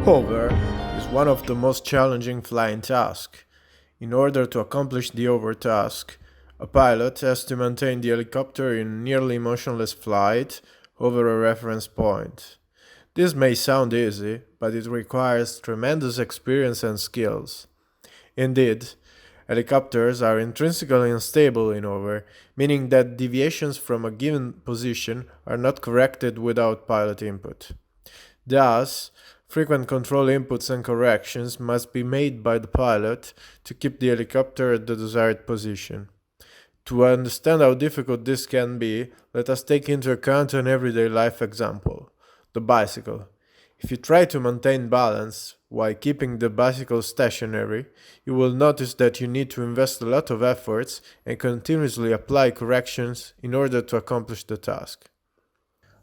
Hover is one of the most challenging flying tasks. In order to accomplish the hover task, a pilot has to maintain the helicopter in nearly motionless flight over a reference point. This may sound easy, but it requires tremendous experience and skills. Indeed, helicopters are intrinsically unstable in hover, meaning that deviations from a given position are not corrected without pilot input. Thus, frequent control inputs and corrections must be made by the pilot to keep the helicopter at the desired position. To understand how difficult this can be, let us take into account an everyday life example: the bicycle. If you try to maintain balance while keeping the bicycle stationary, you will notice that you need to invest a lot of efforts and continuously apply corrections in order to accomplish the task.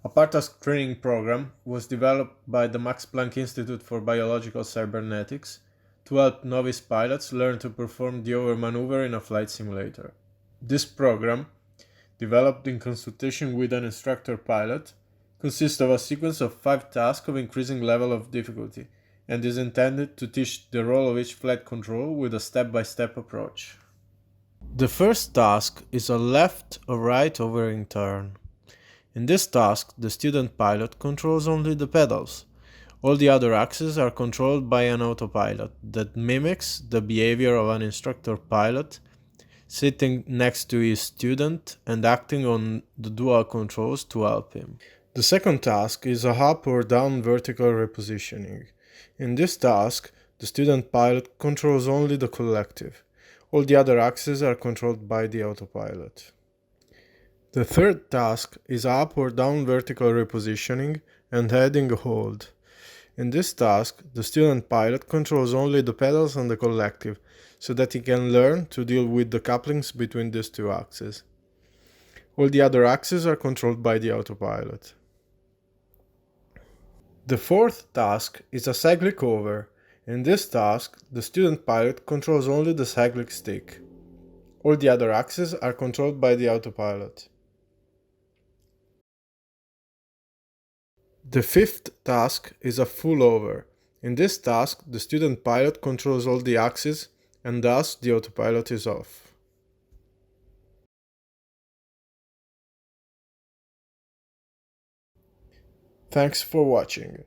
A part-task training program was developed by the Max Planck Institute for Biological Cybernetics to help novice pilots learn to perform the hover maneuver in a flight simulator. This program, developed in consultation with an instructor pilot, consists of a sequence of 5 tasks of increasing level of difficulty and is intended to teach the role of each flight control with a step-by-step approach. The first task is a left or right hovering turn. In this task, the student pilot controls only the pedals. All the other axes are controlled by an autopilot that mimics the behavior of an instructor pilot, sitting next to his student and acting on the dual controls to help him. The second task is a up or down vertical repositioning. In this task, the student pilot controls only the collective. All the other axes are controlled by the autopilot. The third task is up or down vertical repositioning and heading hold. In this task, the student pilot controls only the pedals and the collective, so that he can learn to deal with the couplings between these two axes. All the other axes are controlled by the autopilot. The fourth task is a cyclic hover. In this task, the student pilot controls only the cyclic stick. All the other axes are controlled by the autopilot. The fifth task is a full hover. In this task, the student pilot controls all the axes and thus the autopilot is off. Thanks for watching.